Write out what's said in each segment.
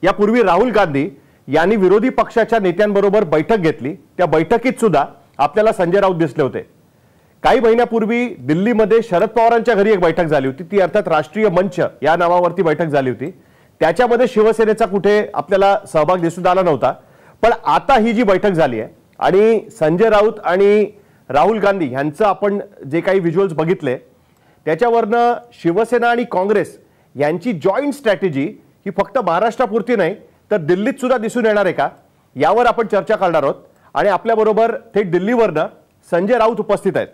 यापूर्वी राहुल गांधी यांनी विरोधी पक्षाच्या नेत्यांबरोबर बैठक घेतली। त्या बैठकीत सुद्धा आपल्याला संजय राऊत दिसले होते। काही महिन्यापूर्वी दिल्लीमध्ये शरद पवारांच्या घरी एक बैठक झाली होती, ती अर्थात राष्ट्रीय मंच या नावावरती बैठक झाली होती। त्याच्यामध्ये शिवसेनेचा कुठे आपल्याला सहभाग दिसून आला नव्हता। पण आता ही जी बैठक झाली आहे आणि संजय राऊत आणि राहुल गांधी यांचं आपण जे काही व्हिज्युअल्स बघितले त्याच्यावरनं शिवसेना आणि काँग्रेस यांची जॉईंट स्ट्रॅटेजी ही फक्त महाराष्ट्रापुरती नाही तर दिल्लीत सुद्धा दिसून येणार आहे का, यावर आपण चर्चा करणार आहोत। आणि आपल्याबरोबर थेट दिल्लीवरनं संजय राऊत उपस्थित आहेत।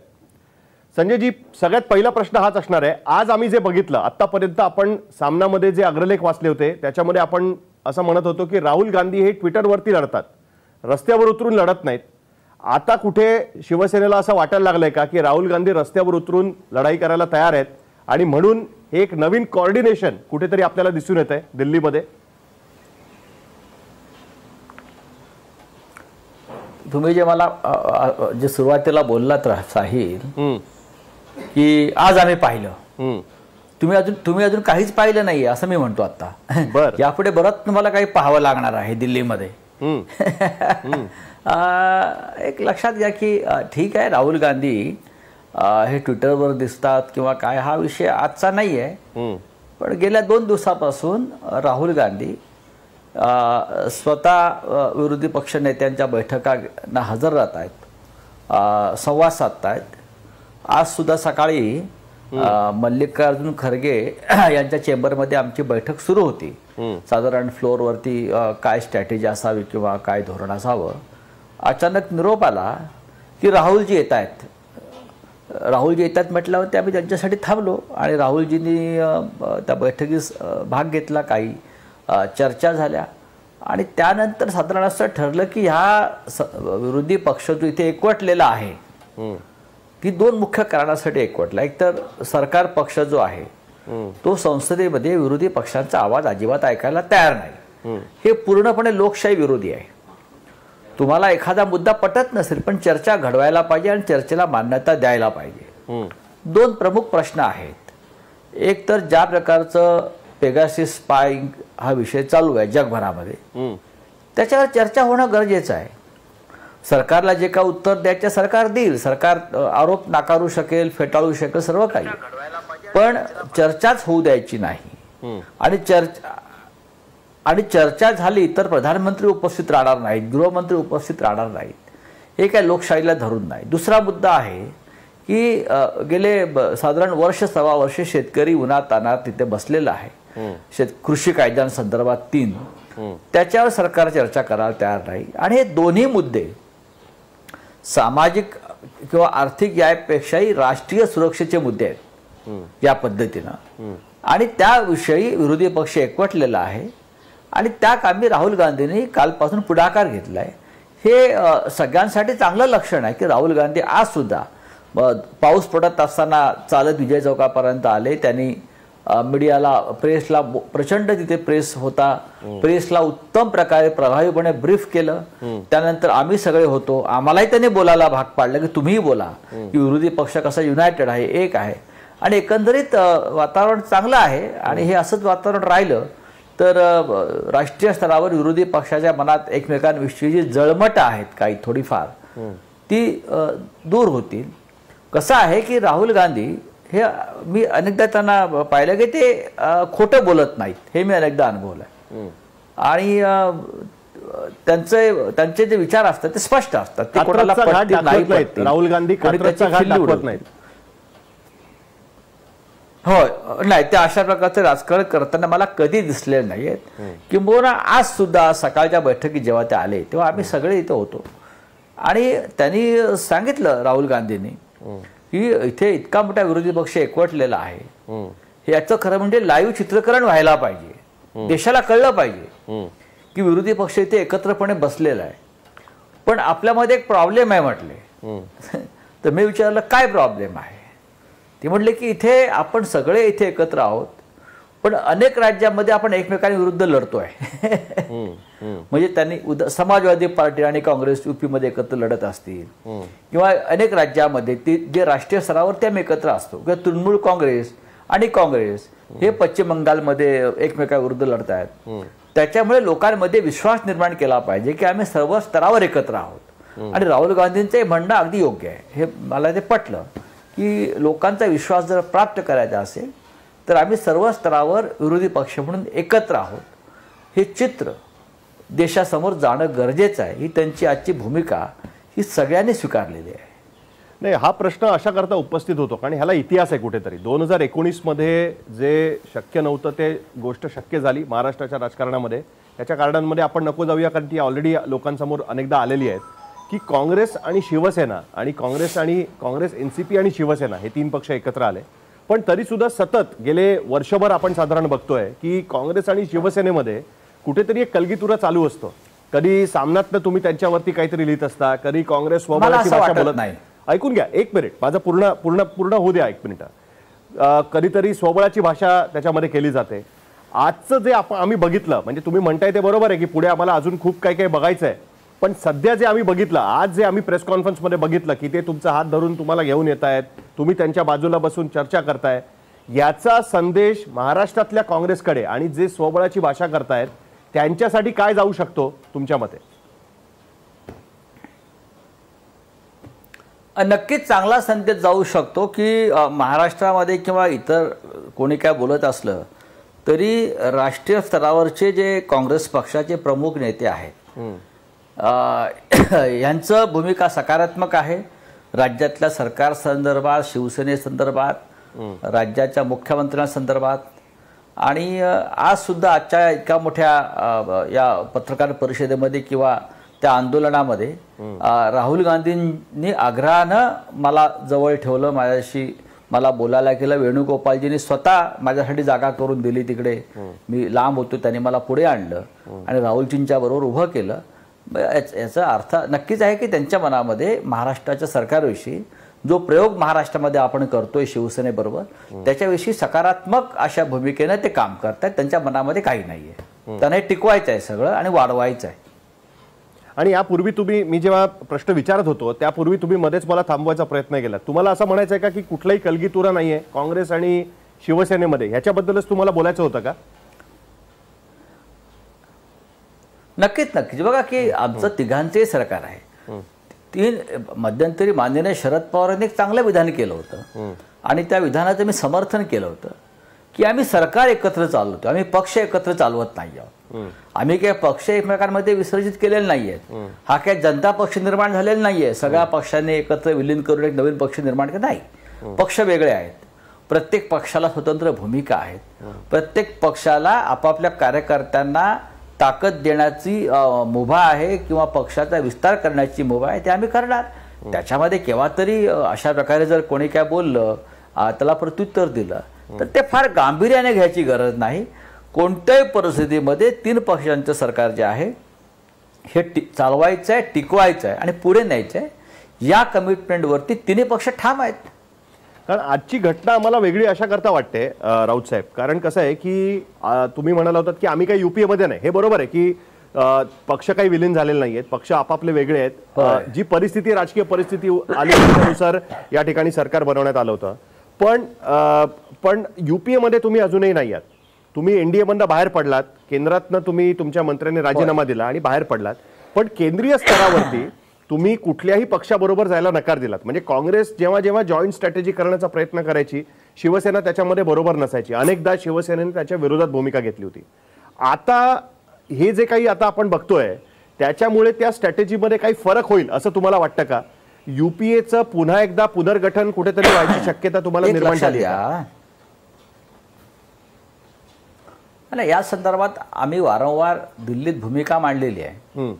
संजयजी, सगळ्यात पहिला प्रश्न हाच असणार आहे, आज आम्ही जे बघितलं आतापर्यंत आपण सामनामध्ये जे अग्रलेख वाचले होते त्याच्यामध्ये आपण असं म्हणत होतो की राहुल गांधी हे ट्विटरवरती लढतात, रस्त्यावर उतरून लढत नाहीत। आता कुठे शिवसेनेला असं वाटायला लागलंय का की राहुल गांधी रस्त्यावर उतरून लढाई करायला तयार आहेत आणि म्हणून एक नवीन कोऑर्डिनेशन कुठेतरी आपल्याला दिसून येत आहे दिल्लीमध्ये? तुम्ही जे मला जे सुरुवातीला बोललात साहिल की आज आम्ही पाहिलं, तुम्ही अजून काहीच पाहिलं नाहीये असं मी म्हणतो आता। यापुढे बरंच तुम्हाला काही पाहावं लागणार आहे दिल्लीमध्ये। एक लक्षात घ्या की ठीक आहे, राहुल गांधी हे ट्विटरवर दिसतात किंवा काय, हा विषय आजचा नाही आहे। पण गेल्या 2 दिवसापासून राहुल गांधी स्वतः विरोधी पक्ष नेत्यांच्या बैठकांना हजर राहत आहेत, संवाद साधत आहेत। आज सुद्धा सकाळी मल्लिकार्जुन खरगे यांच्या चेंबरमध्ये आमची बैठक सुरू होती। साधारण फ्लोअरवरती काय स्ट्रॅटेजी असावी किंवा काय धोरण असावं। अचानक निरोप आला की राहुलजी येत आहेत। राहुलजी येतात म्हटल्यावर आम्ही त्यांच्यासाठी थांबलो आणि राहुलजींनी त्या बैठकीस भाग घेतला, काही चर्चा झाल्या आणि त्यानंतर साधारण असं ठरलं की ह्या विरोधी पक्ष जो इथे एकवटलेला आहे ती 2 मुख्य कारणासाठी एकवटला। एक तर सरकार पक्ष जो आहे तो संसदेमध्ये विरोधी पक्षांचा आवाज अजिबात ऐकायला तयार नाही, हे पूर्णपणे लोकशाही विरोधी आहे। तुम्हाला एखादा मुद्दा पटत नसेल पण चर्चा घडवायला पाहिजे आणि चर्चेला मान्यता द्यायला पाहिजे। 2 प्रमुख प्रश्न आहेत। एक तर ज्या प्रकारचं पेगासिस स्पायिंग हा विषय चालू आहे जगभरामध्ये, त्याच्यावर चर्चा होणं गरजेचं आहे। सरकारला जे काय उत्तर द्यायचं सरकार देईल, सरकार आरोप नाकारू शकेल, फेटाळू शकेल, सर्व काही, पण चर्चाच होऊ द्यायची नाही। आणि चर्चा झाली तर प्रधानमंत्री उपस्थित राहणार नाहीत, गृहमंत्री उपस्थित राहणार नाहीत, हे काय लोकशाहीला धरून नाही। दुसरा मुद्दा आहे की गेले साधारण वर्ष सव्वा वर्ष शेतकरी उन्हातान्हात तिथे बसलेला आहे, कृषी कायद्यांसंदर्भात 3, त्याच्यावर सरकार चर्चा करायला तयार नाही। आणि हे दोन्ही मुद्दे सामाजिक किंवा आर्थिक यापेक्षाही राष्ट्रीय सुरक्षेचे मुद्दे आहेत या पद्धतीनं, आणि त्याविषयी विरोधी पक्ष एकवटलेला आहे आणि त्या कामी राहुल गांधींनी कालपासून पुढाकार घेतलाय। हे सगळ्यांसाठी चांगलं लक्षण आहे की राहुल गांधी आज सुद्धा पाऊस पडत असताना चालत विजय चौकापर्यंत आले। त्यांनी मीडियाला, प्रेसला, प्रचंड तिथे प्रेस होता, प्रेसला उत्तम प्रकारे प्रभावीपणे ब्रीफ केलं। त्यानंतर आम्ही सगळे होतो, आम्हालाही त्यांनी बोलायला भाग पाडलं की तुम्हीही बोला की विरोधी पक्ष कसा युनायटेड आहे, एक आहे। आणि एकंदरीत वातावरण चांगलं आहे आणि हे असंच वातावरण राहिलं तर राष्ट्रीय स्तरावर विरोधी पक्षाच्या मनात एकमेकांविषयी जी जळमट आहेत काही थोडीफार ती दूर होतील। कसं आहे की राहुल गांधी हे मी अनेकदा त्यांना पाहिलं की ते खोटं बोलत नाहीत, हे मी अनेकदा अनुभवलंय। आणि त्यांचे जे विचार असतात ते स्पष्ट असतात, ते कोणाला पटत नाही। राहुल गांधी कात्रजचा घाट दाखवत नाहीत। होय, नाही, ते अशा प्रकारचे राजकारण करताना मला कधी दिसले नाहीत। किंबहुना आज सुद्धा सकाळच्या बैठकीत जेव्हा ते आले तेव्हा आम्ही सगळे इथे होतो आणि त्यांनी सांगितलं राहुल गांधींनी की इथे इतका मोठा विरोधी पक्ष एकवटलेला आहे, हे याचं खरं म्हणजे लाईव्ह चित्रीकरण व्हायला पाहिजे, देशाला कळलं पाहिजे की विरोधी पक्ष इथे एकत्रपणे बसलेला आहे। पण आपल्यामध्ये एक प्रॉब्लेम आहे म्हटले। तर मी विचारलं काय प्रॉब्लेम आहे? ते म्हटले की इथे आपण सगळे इथे एकत्र आहोत पण अनेक राज्यांमध्ये आपण एकमेकांविरुद्ध लढतोय। म्हणजे त्यांनी समाजवादी पार्टी आणि काँग्रेस यूपीमध्ये एकत्र लढत असतील किंवा अनेक राज्यांमध्ये ते जे राष्ट्रीय स्तरावर ते आम्ही एकत्र असतो किंवा तृणमूल काँग्रेस आणि काँग्रेस हे पश्चिम बंगालमध्ये एकमेकांविरुद्ध लढत आहेत, त्याच्यामुळे लोकांमध्ये विश्वास निर्माण केला पाहिजे की आम्ही सर्व स्तरावर एकत्र आहोत. आणि राहुल गांधींचं म्हणणं अगदी योग्य आहे, हे मला ते पटलं की लोकांचा विश्वास जर प्राप्त करायचा असेल तर आम्ही सर्व स्तरावर विरोधी पक्ष म्हणून एकत्र आहोत, हे चित्र देशासमोर जाणं गरजेचं आहे. ही त्यांची आजची भूमिका ही सगळ्यांनी स्वीकारलेली आहे. नाही, हा प्रश्न अशा करता उपस्थित होतो कारण ह्याला इतिहास आहे कुठेतरी. 2019 मध्ये जे शक्य नव्हतं ते गोष्ट शक्य झाली महाराष्ट्राच्या राजकारणामध्ये. त्याच्या कारणांमध्ये आपण नको जाऊया कारण ती ऑलरेडी लोकांसमोर अनेकदा आलेली आहेत की काँग्रेस आणि शिवसेना आणि काँग्रेस एनसीपी आणि शिवसेना हे 3 पक्ष एकत्र आले. पण तरी सुद्धा सतत गेले वर्षभर आपण साधारण बघतोय की काँग्रेस आणि शिवसेनेमध्ये कुठेतरी एक कलगीतुरा चालू असतो. कधी सामन्यातनं तुम्ही त्यांच्यावरती काहीतरी लिहित असता, कधी काँग्रेस स्वबळाची भाषा बोलत नाही. ऐकून घ्या एक मिनिट, माझं पूर्ण होऊ द्या 1 मिनिट. कधीतरी स्वबळाची भाषा त्याच्यामध्ये केली जाते. आजचं जे आम्ही बघितलं, म्हणजे तुम्ही म्हणताय ते बरोबर आहे की पुढे आम्हाला अजून खूप काही बघायचं आहे, पण सध्या जे आम्ही बघितलं, आज जे आम्ही प्रेस कॉन्फरन्समध्ये बघितलं की ते तुमचा हात धरून तुम्हाला घेऊन येत आहेत, तुम्ही त्यांच्या बाजूला बसून चर्चा करताय, याचा संदेश महाराष्ट्रातल्या काँग्रेसकडे आणि जे स्वबळाची भाषा करतायत त्यांच्यासाठी काय जाऊ शकतो तुमच्या मते? नक्कीच चांगला संदेश जाऊ शकतो की महाराष्ट्रामध्ये किंवा इतर कोणी काय बोलत असलं तरी राष्ट्रीय स्तरावरचे जे काँग्रेस पक्षाचे प्रमुख नेते आहेत यांचं भूमिका सकारात्मक आहे. राज्यातल्या सरकार संदर्भात, शिवसेनेसंदर्भात, राज्याच्या मुख्यमंत्र्यांसंदर्भात आणि आज सुद्धा आजच्या इतक्या मोठ्या या पत्रकार परिषदेमध्ये किंवा त्या आंदोलनामध्ये राहुल गांधींनी आग्रहानं मला जवळ ठेवलं, माझ्याशी मला बोलायला केलं. वेणुगोपालजींनी स्वतः माझ्यासाठी जागा करून दिली तिकडे, मी लांब होतो, त्यांनी मला पुढे आणलं आणि राहुलजींच्या बरोबर उभं केलं. याचा अर्थ नक्कीच आहे की त्यांच्या मनामध्ये महाराष्ट्राच्या सरकारविषयी जो प्रयोग महाराष्ट्रामध्ये आपण करतोय शिवसेनेबरोबर त्याच्याविषयी सकारात्मक अशा भूमिकेनं ते काम करतात. त्यांच्या मनामध्ये काही नाहीये, त्यांना हे टिकवायचं आहे सगळं आणि वाढवायचं आहे. आणि यापूर्वी मी जेव्हा प्रश्न विचारत होतो त्यापूर्वी तुम्ही मध्येच मला थांबवायचा प्रयत्न केला. तुम्हाला असं म्हणायचं आहे का की कुठलाही कलगीतुरा नाहीये काँग्रेस आणि शिवसेनेमध्ये, ह्याच्याबद्दलच तुम्हाला बोलायचं होतं का? नक्कीच बघा की आमचं तिघांचे सरकार आहे. 3 मध्यंतरी माननीय शरद पवारांनी एक चांगलं विधान केलं होतं आणि त्या विधानाचं मी समर्थन केलं होतं की आम्ही सरकार एकत्र चालवतो, आम्ही पक्ष एकत्र चालवत नाही आहोत. आम्ही काही पक्ष एकमेकांमध्ये विसर्जित केलेले नाहीयेत. हा काही जनता पक्ष निर्माण झालेला नाहीये, सगळ्या पक्षांनी एकत्र विलीन करून एक नवीन पक्ष निर्माण केला नाही. पक्ष वेगळे आहेत, प्रत्येक पक्षाला स्वतंत्र भूमिका आहेत, प्रत्येक पक्षाला आपापल्या कार्यकर्त्यांना ताकद देण्याची मुभा आहे किंवा पक्षाचा विस्तार करण्याची मुभा आहे, ते आम्ही करणार. त्याच्यामध्ये केव्हा तरी अशा प्रकारे जर कोणी काय बोललं, त्याला प्रत्युत्तर दिलं तर ते फार गांभीर्याने घ्यायची गरज नाही. कोणत्याही परिस्थितीमध्ये 3 पक्षांचं सरकार जे आहे हे चालवायचं आहे, टिकवायचं आहे आणि पुढे न्यायचं आहे. या कमिटमेंटवरती 3 पक्ष ठाम आहेत. कारण आजची घटना आम्हाला वेगळी अशा करता वाटते राऊत साहेब, कारण कसं आहे की तुम्ही म्हणाला होतात की आम्ही काही युपीएमध्ये नाही, हे बरोबर आहे की पक्ष काही विलीन झालेले नाही आहेत, पक्ष आपापले वेगळे आहेत. जी परिस्थिती, राजकीय परिस्थिती आली त्यानुसार या ठिकाणी सरकार बनवण्यात आलं होतं. पण युपीएमध्ये तुम्ही अजूनही नाही आहात. तुम्ही एनडीएमधनं बाहेर पडलात, केंद्रातनं तुम्ही तुमच्या मंत्र्यांनी राजीनामा दिला आणि बाहेर पडलात. पण केंद्रीय स्तरावरती तुम्ही कुठल्याही पक्षाबरोबर जायला नकार दिलात. म्हणजे काँग्रेस जेव्हा जेव्हा जॉईंट स्ट्रॅटेजी करण्याचा प्रयत्न करायची, शिवसेना त्याच्यामध्ये बरोबर नसायची. अनेकदा शिवसेनेने त्याच्या विरोधात भूमिका घेतली होती. आता हे जे काही आता आपण बघतोय त्याच्यामुळे त्या स्ट्रॅटेजीमध्ये काही फरक होईल असं तुम्हाला वाटतं का? युपीएचं पुन्हा एकदा पुनर्गठन कुठेतरी व्हायची शक्यता तुम्हाला निर्माण झाली आहे? या संदर्भात आम्ही वारंवार दिल्लीत भूमिका मांडलेली आहे.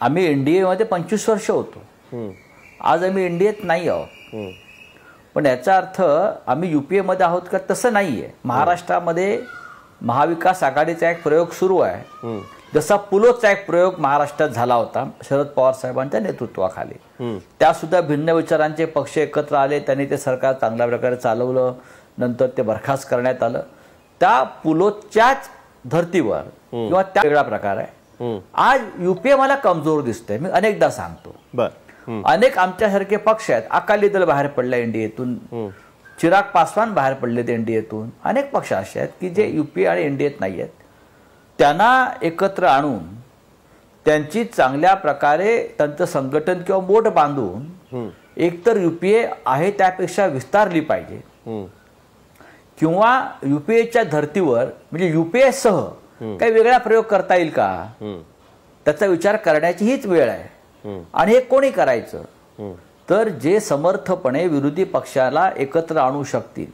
आम्ही एनडीएमध्ये 25 वर्ष होतो, आज आम्ही एनडीएत नाही आहोत. पण याचा अर्थ आम्ही युपीएमध्ये आहोत का? तसं नाहीये. महाराष्ट्रामध्ये महाविकास आघाडीचा एक प्रयोग सुरू आहे, जसा पुलोचा एक प्रयोग महाराष्ट्रात झाला होता शरद पवार साहेबांच्या नेतृत्वाखाली. त्या सुद्धा भिन्न विचारांचे पक्ष एकत्र आले, त्यांनी ते सरकार चांगल्या प्रकारे चालवलं, नंतर ते बरखास्त करण्यात आलं. त्या पुलोच्याच धर्तीवर किंवा त्या वेगळा प्रकार आहे. आज युपीए मला कमजोर दिसतोय. मी अनेकदा सांगतो, अनेक आमच्यासारखे पक्ष आहेत. अकाली दल बाहेर पडला एनडीएतून, चिराग पासवान बाहेर पडले एनडीएतून. अनेक पक्ष असे आहेत की जे युपीए आणि एनडीएत नाही आहेत. त्यांना एकत्र आणून त्यांची चांगल्या प्रकारे त्यांचं संघटन किंवा मोठ बांधून एकतर युपीए आहे त्यापेक्षा विस्तारली पाहिजे, किंवा युपीएच्या धर्तीवर म्हणजे युपीए सह काही वेगळा प्रयोग करता येईल का, त्याचा विचार करण्याची हीच वेळ आहे. आणि हे कोणी करायचं, तर जे समर्थपणे विरोधी पक्षाला एकत्र आणू शकतील,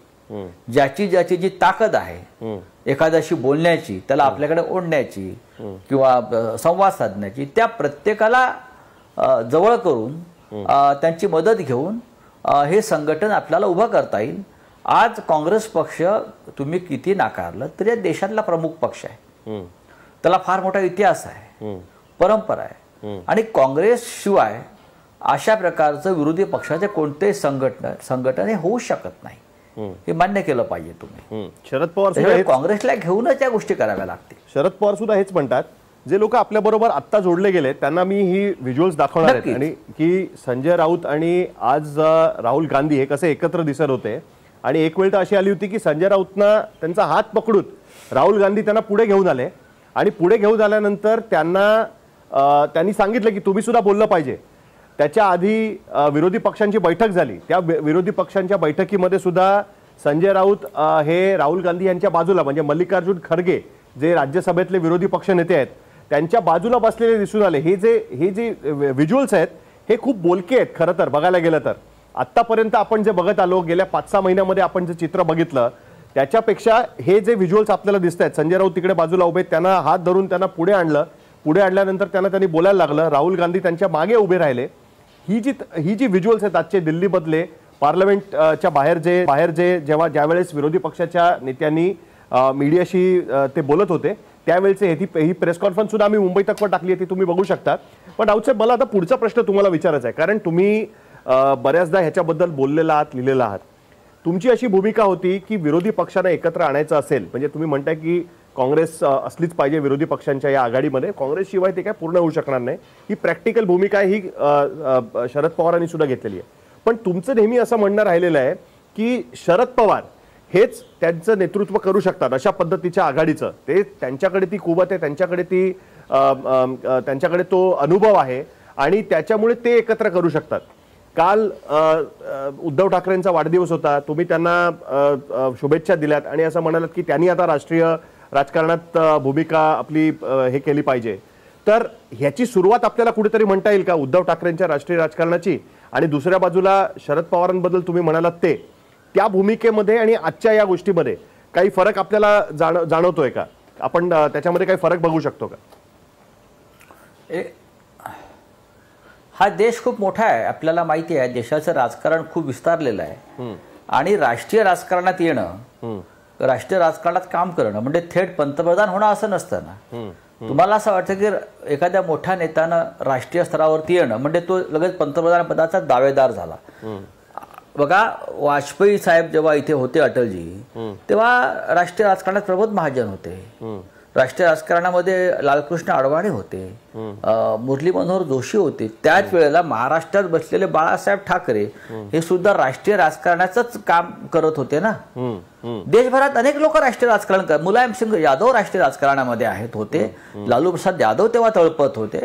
ज्याची ज्याची जी ताकद आहे एखाद्याशी बोलण्याची, त्याला आपल्याकडे ओढण्याची किंवा संवाद साधण्याची, त्या प्रत्येकाला जवळ करून त्यांची मदत घेऊन हे संघटन आपल्याला उभं करता येईल. आज काँग्रेस पक्ष तुम्ही किती नाकारलं तरी या देशातला प्रमुख पक्ष आहे, त्याला फार मोठा इतिहास आहे, परंपरा आहे. आणि काँग्रेस शिवाय अशा प्रकारचं विरोधी पक्षाचे कोणतेही संघटन हे होऊ शकत नाही, हे मान्य केलं पाहिजे तुम्ही. शरद पवार सुद्धा काँग्रेसला घेऊनच या गोष्टी कराव्या लागतील. शरद पवार सुद्धा हेच म्हणतात, जे लोक आपल्या बरोबर आत्ता जोडले गेले त्यांना मी ही व्हिज्युअल्स दाखवणार आहे, आणि की संजय राऊत आणि आज राहुल गांधी हे कसे एकत्र दिसत होते. आणि एक वेळ तर अशी आली होती की संजय राऊतना त्यांचा हात पकडून राहुल गांधी त्यांना पुढे घेऊन आले, आणि पुढे घेऊन आल्यानंतर त्यांनी सांगितलं की तुम्ही सुद्धा बोललं पाहिजे. त्याच्या आधी विरोधी पक्षांची बैठक झाली, त्या विरोधी पक्षांच्या बैठकीमध्ये सुद्धा संजय राऊत हे राहुल गांधी यांच्या बाजूला, म्हणजे मल्लिकार्जुन खरगे जे राज्यसभेतले विरोधी पक्ष नेते आहेत त्यांच्या बाजूला बसलेले दिसून आले. हे जे व्हिज्युअल्स आहेत हे खूप बोलके आहेत खरं तर बघायला गेलं तर. आत्तापर्यंत आपण जे बघत आलो गेल्या 5-6 महिन्यामध्ये आपण जे चित्र बघितलं त्याच्यापेक्षा हे जे व्हिज्युअल्स आपल्याला दिसत आहेत, संजय राऊत तिकडे बाजूला उभे, त्यांना हात धरून त्यांना पुढे आणलं, पुढे आणल्यानंतर त्यांनी बोलायला लागलं, राहुल गांधी त्यांच्या मागे उभे राहिले. ही जी व्हिज्युअल्स आहेत आजचे दिल्लीमधले पार्लमेंटच्या बाहेर ज्यावेळेस विरोधी पक्षाच्या नेत्यांनी मीडियाशी ते बोलत होते त्यावेळेचे ही प्रेस कॉन्फरन्स सुद्धा आम्ही मुंबई तकवर टाकली आहे, ती तुम्ही बघू शकता. पण राऊत साहेब, मला आता पुढचा प्रश्न तुम्हाला विचारायचा आहे, कारण तुम्ही बऱ्याचदा ह्याच्याबद्दल बोललेला आहात, लिहिलेला आहात. तुमची अशी भूमिका होती की विरोधी पक्षांना एकत्र आणायचं असेल, म्हणजे तुम्ही म्हणताय की काँग्रेस असलीच पाहिजे विरोधी पक्षांच्या या आघाडीमध्ये, काँग्रेसशिवाय ते काय पूर्ण होऊ शकणार नाही, ही प्रॅक्टिकल भूमिका ही शरद पवारांनी सुद्धा घेतलेली आहे. पण तुमचं नेहमी असं म्हणणं राहिलेलं आहे की शरद पवार हेच त्यांचं नेतृत्व करू शकतात अशा पद्धतीच्या आघाडीचं, ते त्यांच्याकडे ती कुवत आहे, त्यांच्याकडे तो अनुभव आहे आणि त्याच्यामुळे ते एकत्र करू शकतात. काल उद्धव ठाकरेंचा वाढदिवस होता, तुम्ही त्यांना शुभेच्छा दिल्यात आणि असं म्हणालात की त्यांनी आता राष्ट्रीय राजकारणात भूमिका आपली हे केली पाहिजे. तर ह्याची सुरुवात आपल्याला कुठेतरी म्हणता येईल का उद्धव ठाकरेंच्या राष्ट्रीय राजकारणाची? आणि दुसऱ्या बाजूला शरद पवारांबद्दल तुम्ही म्हणालात त्या भूमिकेमध्ये आणि आजच्या या गोष्टीमध्ये काही फरक आपल्याला जाणवतोय का? आपण त्याच्यामध्ये काही फरक बघू शकतो का? हा देश खूप मोठा आहे, आपल्याला माहिती आहे, देशाचं राजकारण खूप विस्तारलेलं आहे आणि राष्ट्रीय राजकारणात येणं, राष्ट्रीय राजकारणात काम करणं म्हणजे थेट पंतप्रधान होणं असं नसतं ना. तुम्हाला असं वाटतं की एखाद्या मोठ्या नेत्यानं राष्ट्रीय स्तरावरती येणं म्हणजे तो लगेच पंतप्रधान पदाचा दावेदार झाला. बघा, वाजपेयी साहेब जेव्हा इथे होते अटलजी, तेव्हा राष्ट्रीय राजकारणात प्रमोद महाजन होते, राष्ट्रीय राजकारणामध्ये लालकृष्ण अडवाणी होते, मुरली मनोहर जोशी होते, त्याच वेळेला महाराष्ट्रात बसलेले बाळासाहेब ठाकरे हे सुद्धा राष्ट्रीय राजकारणाचंच काम करत होते ना. देशभरात अनेक लोक राष्ट्रीय राजकारण करत, मुलायमसिंग यादव राष्ट्रीय राजकारणामध्ये होते, लालू प्रसाद यादव तेव्हा तळपत होते,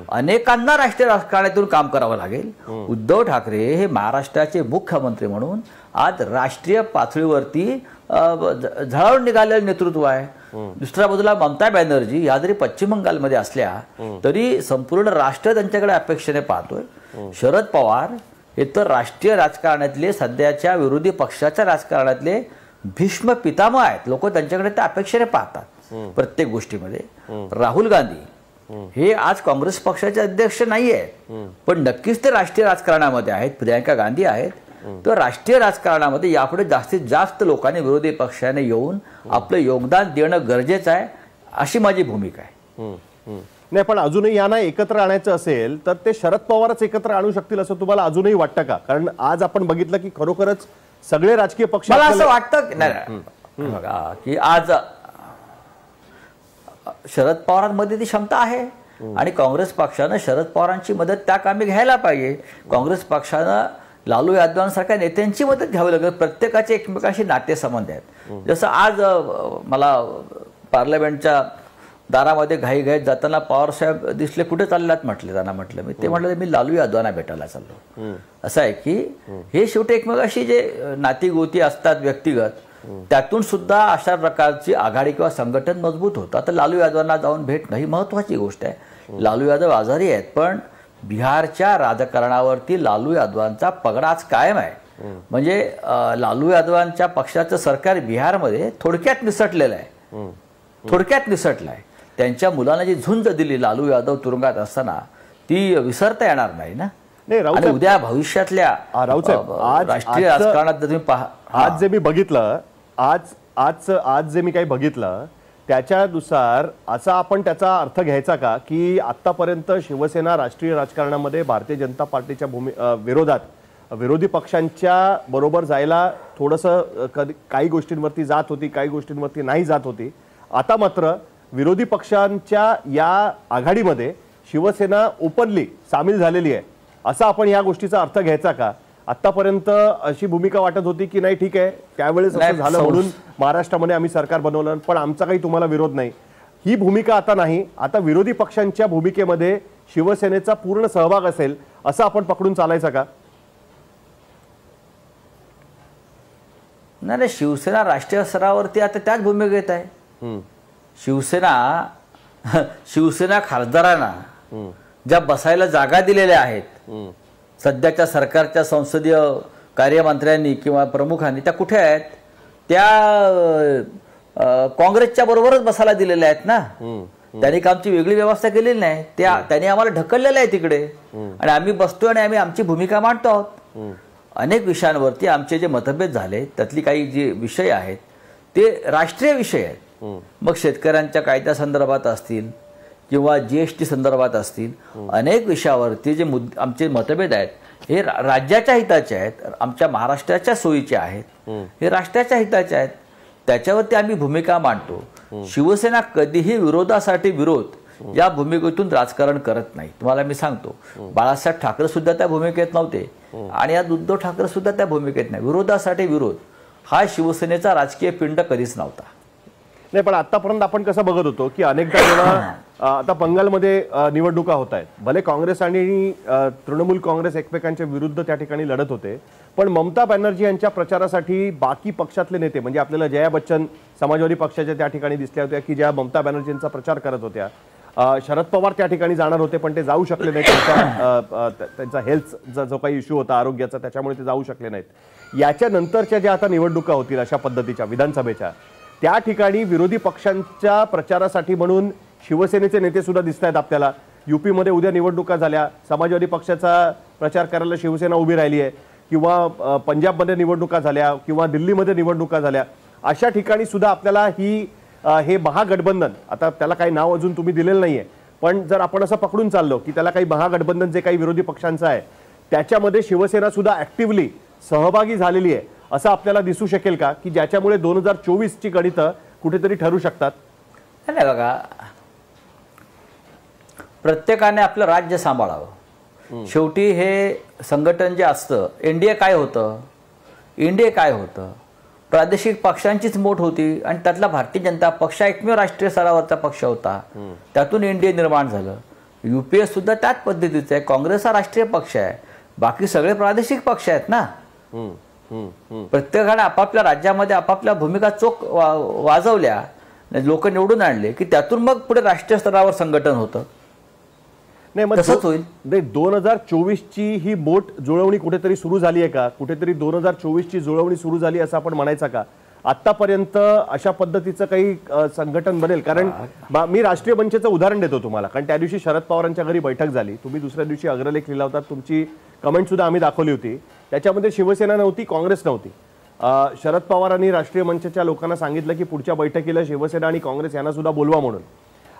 अनेकांना राष्ट्रीय राजकारणातून काम करावं लागेल. उद्धव ठाकरे हे महाराष्ट्राचे मुख्यमंत्री म्हणून आज राष्ट्रीय पातळीवरती झळावून निघालेलं नेतृत्व आहे. दुसऱ्या बाजूला ममता बॅनर्जी या जरी पश्चिम बंगालमध्ये असल्या तरी संपूर्ण राष्ट्र त्यांच्याकडे अपेक्षेने पाहतोय. शरद पवार हे तर राष्ट्रीय राजकारणातले सध्याच्या विरोधी पक्षाच्या राजकारणातले भीष्म पितामह आहेत, लोक त्यांच्याकडे त्या अपेक्षेने पाहतात प्रत्येक गोष्टीमध्ये. राहुल गांधी हे आज काँग्रेस पक्षाचे अध्यक्ष नाही आहेत, पण नक्कीच ते राष्ट्रीय राजकारणामध्ये आहेत. प्रियंका गांधी आहेत. तर राष्ट्रीय राजकारणामध्ये यापुढे जास्तीत जास्त लोकांनी विरोधी पक्षाने येऊन आपलं योगदान देणं गरजेचं आहे, अशी माझी भूमिका आहे. नाही, पण अजूनही यांना एकत्र आणायचं असेल तर ते शरद पवारच एकत्र आणू शकतील असं तुम्हाला अजूनही वाटतं का? कारण आज आपण बघितलं की खरोखरच सगळे राजकीय पक्ष, मला असं वाटतं नाही बघा की आज शरद पवारांमध्ये ती क्षमता आहे आणि काँग्रेस पक्षानं शरद पवारांची मदत त्या कामी घ्यायला पाहिजे. काँग्रेस पक्षानं लालू यादवांसारख्या नेत्यांची मदत घ्यावी लागेल. प्रत्येकाचे एकमेकांशी नातेसंबंध आहेत. जसं आज मला पार्लमेंटच्या दारामध्ये घाईघाईत जाताना पवार साहेब दिसले, कुठे चाललात म्हटले, त्यांना म्हटलं मी, ते म्हटलं मी लालू यादवांना भेटायला चाललो. असं आहे की हे शेवटी एकमेकाशी जे नातीगोती असतात व्यक्तिगत, त्यातून सुद्धा अशा प्रकारची आघाडी किंवा संघटन मजबूत होतं. आता लालू यादवांना जाऊन भेटणं ही महत्त्वाची गोष्ट आहे. लालू यादव आजारी आहेत, पण बिहारच्या राजकारणावरती लालू यादवांचा पगडा आज कायम आहे. म्हणजे लालू यादवांच्या पक्षाचं सरकार बिहारमध्ये थोडक्यात निसटलेलं आहे, थोडक्यात निसटलं आहे. त्यांच्या मुलांना जी झुंज दिली लालू यादव तुरुंगात असताना, ती विसरता येणार नाही ना. आणि उद्या भविष्यातल्या राष्ट्रीय राजकारणात तुम्ही पहा, आज जे मी बघितलं, आज जे मी काही बघितलं त्याच्यानुसार असा आपण त्याचा अर्थ घ्यायचा का की आतापर्यंत शिवसेना राष्ट्रीय राजकारणामध्ये भारतीय जनता पार्टीच्या विरोधात विरोधी पक्षांच्या बरोबर जायला थोडंसं काही गोष्टींवरती जात होती, काही गोष्टींवरती नाही जात होती. आता मात्र विरोधी पक्षांच्या या आघाडीमध्ये शिवसेना ओपनली सामील झालेली आहे, असा आपण या गोष्टीचा अर्थ घ्यायचा का? आतापर्यंत अशी भूमिका वाटत होती की नाही ठीक आहे, त्यावेळेस असं झालं म्हणून महाराष्ट्रामध्ये आम्ही सरकार बनवलं, पण आमचा काही तुम्हाला विरोध नाही, ही भूमिका आता नाही. आता विरोधी पक्षांच्या भूमिकेमध्ये शिवसेनेचा पूर्ण सहभाग असेल असं आपण पकडून चालायचं का? नाही, शिवसेना राष्ट्रीय स्तरावरती आता त्याच भूमिकेत आहे. शिवसेना खासदारांना ज्या बसायला जागा दिलेल्या आहेत सध्याच्या सरकारच्या संसदीय कार्यमंत्र्यांनी किंवा प्रमुखांनी, त्या कुठे आहेत? त्या काँग्रेसच्या बरोबरच बसायला दिलेल्या आहेत ना. त्यांनी आमची वेगळी व्यवस्था केलेली नाही, त्यांनी आम्हाला ढकललेलं आहे तिकडे, आणि आम्ही बसतोय आणि आम्ही आमची भूमिका मांडतो आहोत. अनेक विषयांवरती आमचे जे मतभेद झाले त्यातली काही जे विषय आहेत ते राष्ट्रीय विषय आहेत. मग शेतकऱ्यांच्या कायद्यासंदर्भात असतील किंवा GST संदर्भात असतील, अनेक विषयावरती जे आमचे मतभेद आहेत हे राज्याच्या हिताचे आहेत, आमच्या महाराष्ट्राच्या सोयीचे आहेत, हे राष्ट्राच्या हिताचे आहेत. त्याच्यावरती आम्ही भूमिका मांडतो. शिवसेना कधीही विरोधासाठी विरोध या भूमिकेतून राजकारण करत नाही. तुम्हाला मी सांगतो, बाळासाहेब ठाकरे सुद्धा त्या भूमिकेत नव्हते आणि आज उद्धव ठाकरे सुद्धा त्या भूमिकेत नाही. विरोधासाठी विरोध हा शिवसेनेचा राजकीय पिंड कधीच नव्हता. नाही, पण आतापर्यंत आपण कसं बघत होतो की अनेकदा जेव्हा आता बंगालमध्ये निवडणुका होत आहेत, भले काँग्रेस आणि तृणमूल काँग्रेस एकमेकांच्या विरुद्ध त्या ठिकाणी लढत होते, पण ममता बॅनर्जी यांच्या प्रचारासाठी बाकी पक्षातले नेते, म्हणजे आपल्याला जया बच्चन समाजवादी पक्षाच्या त्या ठिकाणी दिसल्या होत्या की ज्या ममता बॅनर्जींचा प्रचार करत होत्या. शरद पवार त्या ठिकाणी जाणार होते पण ते जाऊ शकले नाहीत, त्यांचा हेल्थचा जो काही इश्यू होता आरोग्याचा, त्याच्यामुळे ते जाऊ शकले नाहीत. याच्यानंतरच्या ज्या आता निवडणुका होतील अशा पद्धतीच्या विधानसभेच्या, त्या ठिकाणी विरोधी पक्षांच्या प्रचारासाठी म्हणून शिवसेनेचे नेते सुद्धा दिसत आहेत आपल्याला. UP-मध्ये उद्या निवडणुका झाल्या, समाजवादी पक्षाचा प्रचार करायला शिवसेना उभी राहिली आहे, किंवा पंजाबमध्ये निवडणुका झाल्या किंवा दिल्लीमध्ये निवडणुका झाल्या, अशा ठिकाणी सुद्धा आपल्याला हे महागठबंधन, आता त्याला काही नाव अजून तुम्ही दिलेलं नाहीये, पण जर आपण असं पकडून चाललो की त्याला काही महागठबंधन जे काही विरोधी पक्षांचं आहे त्याच्यामध्ये शिवसेना सुद्धा ऍक्टिव्हली सहभागी झालेली आहे, असं आपल्याला दिसू शकेल का की ज्याच्यामुळे 2024ची गणितं कुठेतरी ठरू शकतात? नाही बघा, प्रत्येकाने आपलं राज्य सांभाळावं. शेवटी हे संघटन जे असतं, एनडीए काय होतं, प्रादेशिक पक्षांचीच मोठ होती आणि त्यातला भारतीय जनता पक्ष एकमेव राष्ट्रीय स्तरावरचा पक्ष होता, त्यातून एनडीए निर्माण झालं. UPA सुद्धा त्याच पद्धतीचं आहे. काँग्रेस हा राष्ट्रीय पक्ष आहे, बाकी सगळे प्रादेशिक पक्ष आहेत ना. प्रत्येकाने आपापल्या राज्यामध्ये आपापल्या भूमिका चोख वाजवल्या, लोक निवडून आणले की त्यातून मग पुढे राष्ट्रीय स्तरावर संघटन होतं. नाही, मग तसंच होईल. 2024ची ही बोट जुळवणी कुठेतरी सुरू झाली आहे का? कुठेतरी 2024ची जुळवणी सुरू झाली असं आपण म्हणायचं का? आतापर्यंत अशा पद्धतीचं काही संघटन बनेल? कारण मी राष्ट्रीय मंचचं उदाहरण देतो तुम्हाला, कारण त्या दिवशी शरद पवारांच्या घरी बैठक झाली, तुम्ही दुसऱ्या दिवशी अग्रलेख लिहिला होता, तुमची कमेंट सुद्धा आम्ही दाखवली होती. त्याच्यामध्ये शिवसेना नव्हती, काँग्रेस नव्हती. शरद पवारांनी राष्ट्रीय मंचच्या लोकांना सांगितलं की पुढच्या बैठकीला शिवसेना आणि काँग्रेस यांना सुद्धा बोलवा म्हणून.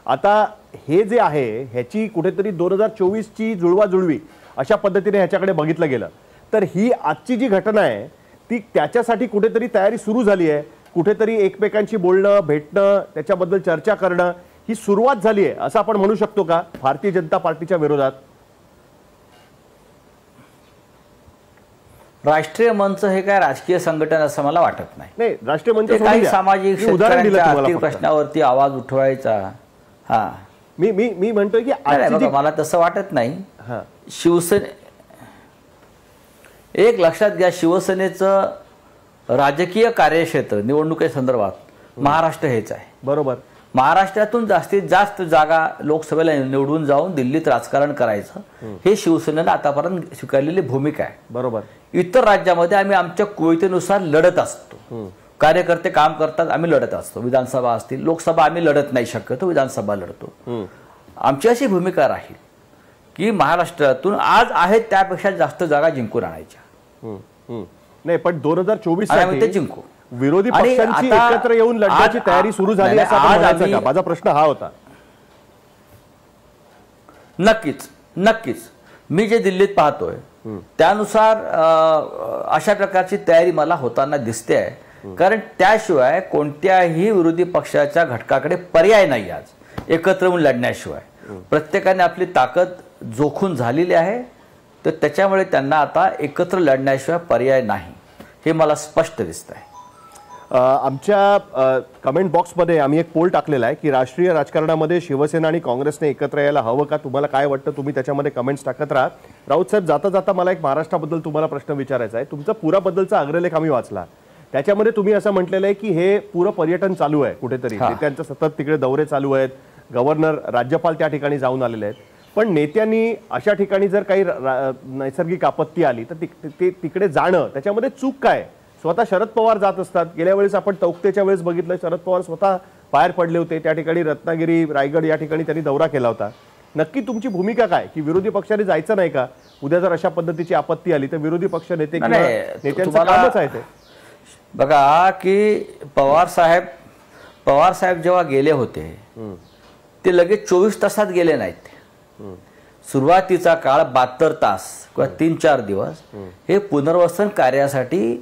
आता हे जे आहे ह्याची कुठेतरी 2024ची जुळवाजुळवी अशा पद्धतीने ह्याच्याकडे बघितलं गेलं तर ही आजची जी घटना आहे ती त्याच्यासाठी कुठेतरी तयारी सुरू झाली आहे. कुठेतरी एकमेकांशी बोलणं, भेटणं, त्याच्याबद्दल चर्चा करणं ही सुरुवात झाली आहे असं आपण म्हणू शकतो का भारतीय जनता पार्टीच्या विरोधात? राष्ट्रीय मंच हे काय राजकीय संघटन असं मला वाटत नाही. नाही, राष्ट्रीय मंच काही सामाजिक आर्थिक प्रश्नावरती आवाज उठवायचा हां मी मी मी म्हणतोय की नाही, बघा, मला तसं वाटत नाही. हां एक लक्षात घ्या, शिवसेनेचं राजकीय कार्यक्षेत्र निवडणुकीसंदर्भात महाराष्ट्र हेच आहे. बरोबर. महाराष्ट्रातून जास्तीत जास्त जागा लोकसभेला निवडून जाऊन दिल्लीत राजकारण करायचं हे शिवसेनेनं आतापर्यंत स्वीकारलेली भूमिका आहे. बरोबर. इतर राज्यामध्ये आम्ही आमच्या कुवतीनुसार लढत असतो. कार्यकर्ते काम करतात, आम्ही लढत असतो. विधानसभा असतील, लोकसभा आम्ही लढत नाही, शक्यतो विधानसभा लढतो. आमची अशी भूमिका राहील की महाराष्ट्रातून आज आहेत त्यापेक्षा जास्त जागा जिंकून आणायच्या. नाही, पण 2024 आम्ही ते जिंकू. विरोधी पक्षांची एकत्र येऊन लढण्याची तयारी सुरू झाली असं आपण म्हणायचं का? माझा प्रश्न हा होता. नक्कीच नक्कीच मी जे दिल्लीत पाहतोय त्यानुसार अशा प्रकारची तयारी मला होताना दिसते आहे. कारण त्याशिवाय कोणत्याही विरोधी पक्षाच्या घटकाकडे पर्याय नाही आज एकत्र येऊन लढण्याशिवाय. प्रत्येकाने आपली ताकद जोखून झालेली आहे, तर त्याच्यामुळे त्यांना आता एकत्र लढण्याशिवाय पर्याय नाही हे मला स्पष्ट दिसत आहे. आमच्या कमेंट बॉक्समध्ये आम्ही एक पोल टाकलेला आहे की राष्ट्रीय राजकारणामध्ये शिवसेना आणि काँग्रेसने एकत्र यायला हवं का? तुम्हाला काय वाटतं? तुम्ही त्याच्यामध्ये कमेंट्स टाकत राहा. राऊत साहेब, जाता जाता मला एक महाराष्ट्राबद्दल तुम्हाला प्रश्न विचारायचा आहे. तुमचा पुराबद्दलचा अग्रलेख आम्ही वाचला, त्याच्यामध्ये तुम्ही असं म्हटलेलं आहे की हे पुरं पर्यटन चालू आहे कुठेतरी, नेत्यांचं सतत तिकडे दौरे चालू आहेत, गव्हर्नर राज्यपाल त्या ठिकाणी जाऊन आलेले आहेत. पण नेत्यांनी अशा ठिकाणी जर काही नैसर्गिक आपत्ती आली तर तिकडे जाणं त्याच्यामध्ये चूक काय? स्वतः शरद पवार जात असतात. गेल्या वेळेस आपण तौक्तेच्या वेळेस बघितलं, शरद पवार स्वतः बाहेर पडले होते. त्या ठिकाणी रत्नागिरी, रायगड या ठिकाणी त्यांनी दौरा केला होता. नक्की तुमची भूमिका काय की विरोधी पक्षाने जायचं नाही का? उद्या जर अशा पद्धतीची आपत्ती आली तर विरोधी पक्ष नेते नेत्यांचं कामच आहे ते. बघा की पवार साहेब जेव्हा गेले होते ते लगेच 24 तासात गेले नाहीत. सुरुवातीचा काळ 72 तास किंवा 3-4 दिवस हे पुनर्वसन कार्यासाठी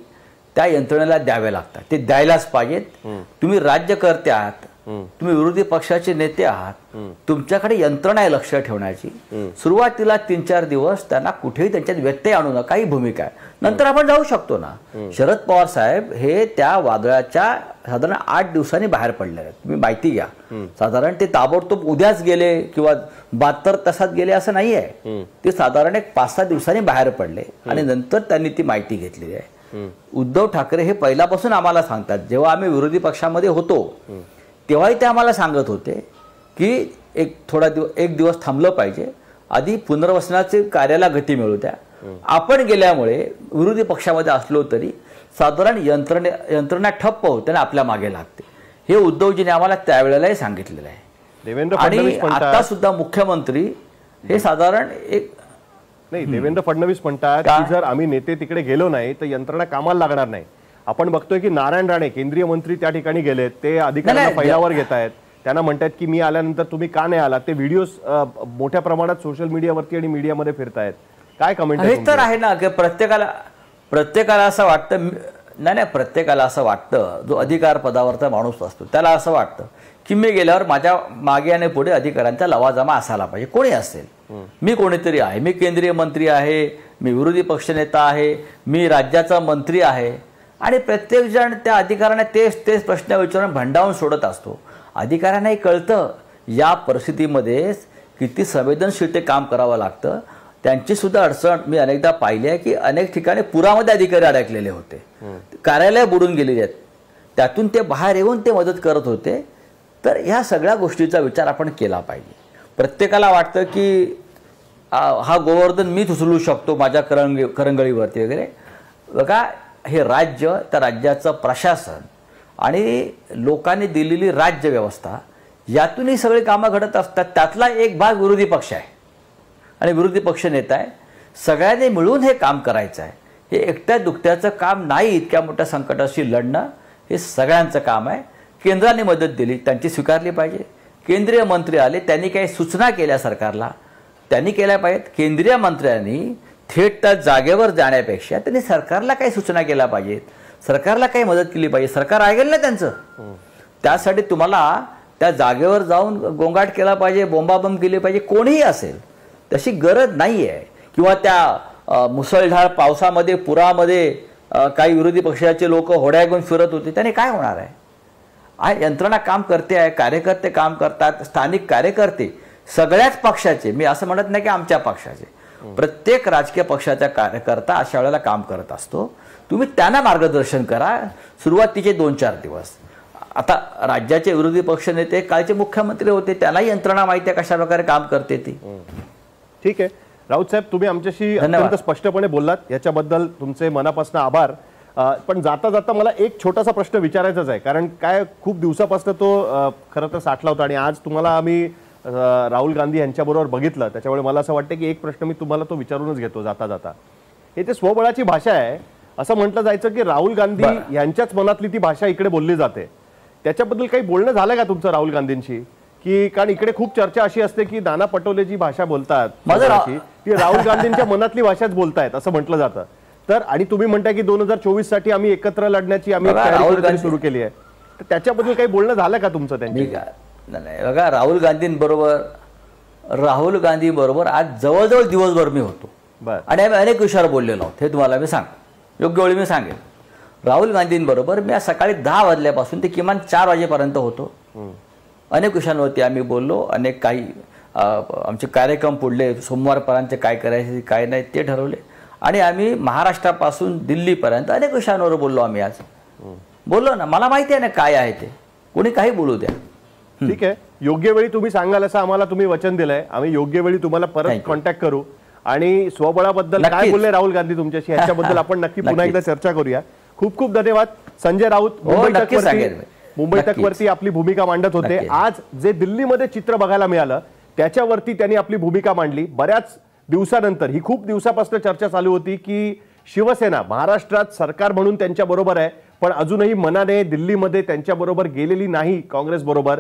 त्या यंत्रणेला द्यावे लागतात. ते द्यायलाच पाहिजेत. तुम्ही राज्यकर्ते आहात, तुम्ही विरोधी पक्षाचे नेते आहात, तुमच्याकडे यंत्रणा आहे लक्ष ठेवण्याची. सुरुवातीला 3-4 दिवस त्यांना कुठेही त्यांच्यात व्यत्यय आणू नका, काही भूमिका आहे. नंतर आपण जाऊ शकतो ना. शरद पवार साहेब हे त्या वादळाच्या साधारण 8 दिवसांनी बाहेर पडले आहेत. तुम्ही माहिती घ्या. साधारण ते ताबडतोब उद्याच गेले किंवा 72 तासात गेले असं नाही आहे. ते साधारण एक 5-6 दिवसांनी बाहेर पडले आणि नंतर त्यांनी ती माहिती घेतलेली आहे. उद्धव ठाकरे हे पहिल्यापासून आम्हाला सांगतात, जेव्हा आम्ही विरोधी पक्षामध्ये होतो तेव्हाही ते आम्हाला सांगत होते की एक दिवस थांबलं पाहिजे, आधी पुनर्वसनाचे कार्याला गती मिळू द्या. आपण गेल्यामुळे विरोधी पक्षामध्ये असलो तरी साधारण यंत्रणा ठप्प होते आणि आपल्या मागे लागते. हे उद्धवजीने आम्हाला त्यावेळेलाही सांगितलेलं आहे. आणि आता सुद्धा मुख्यमंत्री हे साधारण देवेंद्र फडणवीस म्हणतात की जर आम्ही नेते तिकडे गेलो नाही तर यंत्रणा कामाला लागणार नाही. आपण बघतोय की नारायण राणे केंद्रीय मंत्री त्या ठिकाणी गेलेत, ते अधिकाऱ्यांना फैलावर घेत आहेत. त्यांना म्हणतात की मी आल्यानंतर तुम्ही का नाही आलात. ते व्हिडिओ मोठ्या प्रमाणात सोशल मीडियावरती आणि मीडियामध्ये फिरतायत. काय कमेंट? हे तर आहे ना की प्रत्येकाला असं वाटतं, नाही प्रत्येकाला असं वाटतं, जो अधिकार पदावरचा माणूस असतो त्याला असं वाटतं की मी गेल्यावर माझ्या मागे आणि पुढे अधिकाऱ्यांचा लवाजमा असायला पाहिजे. कोणी असेल, मी कोणीतरी आहे, मी केंद्रीय मंत्री आहे, मी विरोधी पक्षनेता आहे, मी राज्याचा मंत्री आहे, आणि प्रत्येकजण त्या अधिकाऱ्यांना तेच प्रश्न विचारून भंडावून सोडत असतो. अधिकाऱ्यांनाही कळतं या परिस्थितीमध्ये किती संवेदनशील ते काम करावं लागतं. त्यांची सुद्धा अडचण मी अनेकदा पाहिली आहे की अनेक ठिकाणी पुरामध्ये अधिकारी अडकलेले होते, कार्यालय बुडून गेलेले आहेत, त्यातून ते बाहेर येऊन ते मदत करत होते. तर ह्या सगळ्या गोष्टीचा विचार आपण केला पाहिजे. प्रत्येकाला वाटतं की हा गोवर्धन मीच उचलू शकतो माझ्या करंगळीवरती वगैरे. बघा, हे राज्य, त्या राज्याचं प्रशासन आणि लोकांनी दिलेली राज्य व्यवस्था यातूनही सगळे कामं घडत असतात. त्यातला एक भाग विरोधी पक्ष आहे आणि विरोधी पक्ष नेता आहे. सगळ्यांनी मिळून हे काम करायचं आहे. हे एकट्या दुकट्याचं काम नाही. इतक्या मोठ्या संकटाशी लढणं हे सगळ्यांचं काम आहे. केंद्राने मदत दिली, त्यांची स्वीकारली पाहिजे. केंद्रीय मंत्री आले, त्यांनी काही सूचना केल्या सरकारला, त्यांनी केल्या पाहिजेत. केंद्रीय मंत्र्यांनी थेट त्या जागेवर जाण्यापेक्षा त्यांनी सरकारला काही सूचना केल्या पाहिजेत, सरकारला काही मदत केली पाहिजे. सरकार ऐकेल ना त्यांचं. त्यासाठी तुम्हाला त्या जागेवर जाऊन गोंगाट केला पाहिजे, बोंबाबोंब केली पाहिजे, कोणीही असेल, तशी गरज नाही आहे. किंवा त्या मुसळधार पावसामध्ये, पुरामध्ये काही विरोधी पक्षाचे लोक होड्या घेऊन फिरत होते, त्याने काय होणार आहे? यंत्रणा काम करते आहे, कार्यकर्ते काम करतात, स्थानिक कार्यकर्ते सगळ्याच पक्षाचे, मी असं म्हणत नाही की आमच्या पक्षाचे, प्रत्येक राजकीय पक्षाचा कार्यकर्ता अशा वेळेला काम करत असतो. तुम्ही त्यांना मार्गदर्शन करा सुरुवातीचे 2-4 दिवस. आता राज्याचे विरोधी पक्षनेते कालचे मुख्यमंत्री होते, त्यांनाही यंत्रणा माहिती आहे कशा प्रकारे काम करते ती. ठीक आहे राऊत साहेब, तुम्ही आमच्याशी अत्यंत स्पष्टपणे बोललात, याच्याबद्दल तुमचे मनापासून आभार. पण जाता जाता मला एक छोटासा प्रश्न विचारायचाच आहे, कारण काय खूप दिवसापासून तो खरं तर साठला होता आणि आज तुम्हाला आम्ही राहुल गांधी यांच्याबरोबर बघितलं, त्याच्यामुळे मला असं वाटतं की एक प्रश्न मी तुम्हाला तो विचारूनच घेतो जाता जाता. हे ते स्वबळाची भाषा आहे, असं म्हटलं जायचं की राहुल गांधी यांच्याच मनातली ती भाषा इकडे बोलली जाते. त्याच्याबद्दल काही बोलणं झालं का तुमचं राहुल गांधींशी? की कारण इकडे खूप चर्चा अशी असते की नाना पटोले जी भाषा बोलतात ती राहुल गांधींच्या मनातली भाषाच बोलतायत असं म्हटलं जातं. तर आणि तुम्ही म्हणताय की 2024 साठी आम्ही एकत्र लढण्याची आम्ही तयारी सुरू केली आहे, तर त्याच्याबद्दल काही बोलणं झालं का तुमचं त्यांनी? नाही बघा, राहुल गांधी बरोबर आज जवळजवळ दिवसभर मी होतो आणि आम्ही अनेक विषयावर बोललेलो आहोत. हे तुम्हाला मी योग्य वेळी मी सांगेन. राहुल गांधींबरोबर मी आज सकाळी 10 वाजल्यापासून ते किमान 4 वाजेपर्यंत होतो. अनेक विषयांवरती आम्ही बोललो, अनेक काही आमचे कार्यक्रम पुढले सोमवारपर्यंत काय करायचे काय नाही ते ठरवले आणि आम्ही महाराष्ट्रापासून दिल्लीपर्यंत अनेक विषयांवर बोललो. आम्ही आज बोललो ना, मला माहिती आहे ना काय आहे ते, कोणी काही बोलू द्या. ठीक आहे, योग्य वेळी तुम्ही सांगाल असं आम्हाला तुम्ही वचन दिलंय. आम्ही योग्य वेळी तुम्हाला परत कॉन्टॅक्ट करू आणि स्वबळाबद्दल काय बोलले राहुल गांधी तुमच्याशी ह्याच्याबद्दल आपण नक्की पुन्हा एकदा चर्चा करूया. खूप खूप धन्यवाद. संजय राऊत मुंबई तकवरती आपली भूमिका मांडत होते. आज जे दिल्लीमध्ये चित्र बघायला मिळालं त्याच्यावरती त्यांनी आपली भूमिका मांडली. बऱ्याच दिवसानंतर ही खूप दिवसापासून चर्चा चालू होती की शिवसेना महाराष्ट्रात सरकार म्हणून त्यांच्या बरोबर आहे, पण अजूनही मनाने दिल्लीमध्ये त्यांच्या बरोबर गेलेली नाही काँग्रेस बरोबर.